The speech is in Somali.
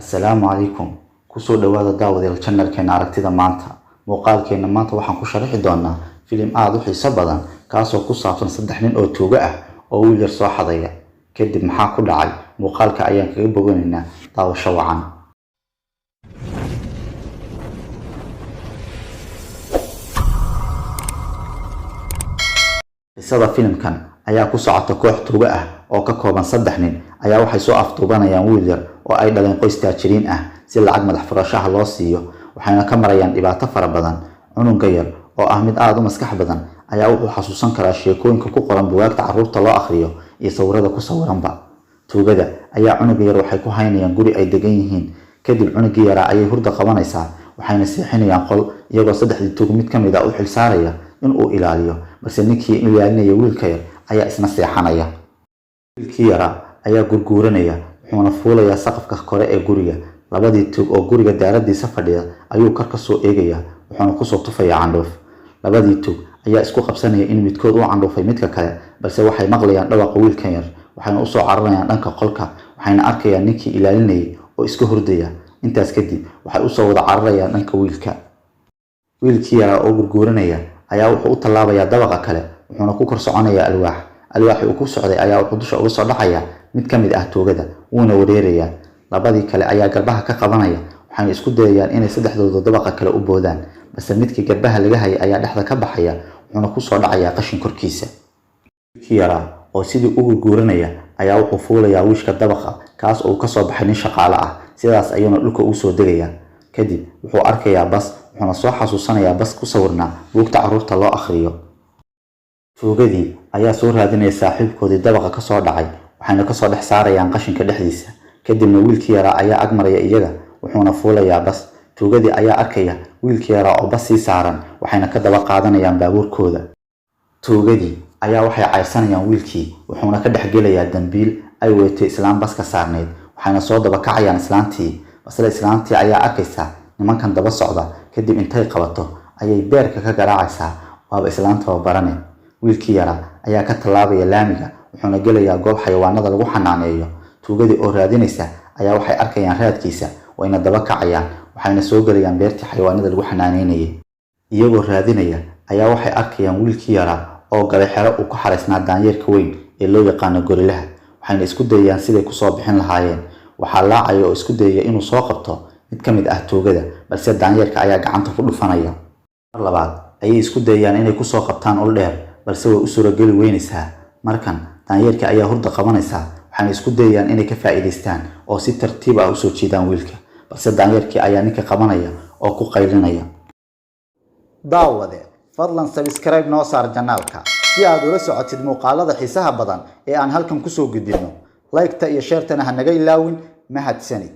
Assalaamu calaykum. Kusoo dhawaada daawadeel channelkeena aragtida maanta. Muuqaalkeena maanta waxaan ku sharaxi doonaa filim aad u xiiso badan kaasoo ku saabsan saddex nin oo tuugo ah oo wiil yar soo xadaya. Kadib maxaa ku dhacay? Muuqaalka ayaan kaga boganaynaa daawasho wacan. Qisada filimkan ayaa ku socota koox tuugo ah oo ka kooban saddex nin ayaa waxay soo afduubanayaan wiil yar oo ay dhaleen qoys taajiriin ah si lacag madax furashaha loo siiyo, waxayna ka marayaan dhibaato fara badan. Cunugga yar oo ah mid aad u maskax badan ayaa wuxuu xasuusan karaa sheekooyinka ku qoran buugaagta carruurta loo akhriyo iyo sawirada ku sawiranba. Tuugada ayaa cunugga yar waxay ku haynayaan guri ay degan yihiin. Kadib cunuggii yaraa ayay hurda qabanaysaa, waxayna seexinayaan qol iyagoo saddexdii tuug mid ka mid ah u xilsaaraya in uu ilaaliyo, balse ninkii ilaalinaya wiilka yar ayaa isna seexanaya. Wiilkii yaraa ayaa gurguuranaya, wuxuuna fuulayaa saqafka kore ee guriga. Labadii tuug oo guriga daaradiisa fadhiya ayuu kor ka soo eegayaa, wuxuuna kusoo tufayaa candhuuf. Labadii tuug ayaa isku qabsanaya in midkood uu candhuufay midka kale, balse waxay maqlayaan dhawaqa wiilkan yar, waxayna u soo cararayaan dhanka qolka, waxayna arkayaan ninkii ilaalinayay oo iska hurdaya. Intaas kadib waxay u soo wada cararayaan dhanka wiilka. Wiilkii yaraa oo gurguuranaya ayaa wuxuu u tallaabayaa dabaqa kale, wuxuuna ku kor soconayaa alwaax. Alwaaxii uu ku socday ayaa wuxuu dusha uga soo dhacaya mid ka mid ah tuugada, wuuna wareerayaa. Labadii kale ayaa garbaha ka qabanaya, waxayna isku dayayaan inay saddexdooda dabaqa kale u boodaan, balse midkii garbaha laga hayay ayaa dhexda ka baxaya, wuxuuna ku soo dhacayaa qashin korkiisa. Wiilkii yaraa oo sidii u gurguuranaya ayaa wuxuu fuulayaa wiishka dabaqa, kaas oo ka soo baxay nin shaqaale ah, sidaas ayuuna dhulka ugu soo degayaa. Kadib wuxuu arkayaa bas, wuxuuna soo xasuusanayaa bas ku sawirnaa buugta carruurta loo akhriyo. Tuugadii ayaa soo raadinaya saaxiibkoodii dabaqa ka soo dhacay, waxayna ka soo dhex saarayaan qashinka dhexdiisa. Kadibna wiilkii yaraa ayaa ag maraya iyaga, wuxuuna fuulayaa bas. Tuugadii ayaa arkaya wiilkii yaraa oo bas sii saaran, waxayna ka daba qaadanayaan baabuurkooda. Tuugadii ayaa waxay cayrsanayaan wiilkii, wuxuuna ka dhex gelayaa dambiil ay weetay islaan baska saarneyd, waxayna soo daba kacayaan islaantii. Balse islaantii ayaa arkaysa nimankan daba socda, kadib intay qabato ayay beerka ka garaacaysaa, waaba islaanta barane. Wiilkii yaraa ayaa ka tallaabaya laamiga, wuxuuna gelayaa goob xayawaanada lagu xanaaneeyo. Tuugadii oo raadinaysa ayaa waxay arkayaan raadkiisa, wayna daba kacayaan, waxayna soo gelayaan beertii xayawaanada lagu xanaaneynayay. Iyagoo raadinaya ayaa waxay arkayaan wiilkii yaraa oo galay xero uu ku xaraysnaa daanyeerka weyn ee loo yaqaano gorilaha, waxayna isku dayayaan siday kusoo bixin lahaayeen. Waxaa laacaya oo isku dayaya inuu soo qabto mid ka mid ah tuugada, balse daanyeerka ayaa gacanta ku dhufanaya. Mar labaad ayay isku dayayaan inay kusoo qabtaan ul dheer, balse way u suurageli weynaysaa. Markan daanyeerka ayaa hurda qabanaysaa, waxayna isku dayayaan inay ka faa'iidaystaan oo si tartiib ah u soo jiidaan wiilka, balse daanyeerkii ayaa ninka qabanaya oo ku qaylinaya. Daawade, fadlan subscribe noo saar channelka si aad ula socotid muuqaalada xiisaha badan ee aan halkan ku soo gudbino. Like-ta iyo share-tana ha naga ilaawin. Mahadsanid.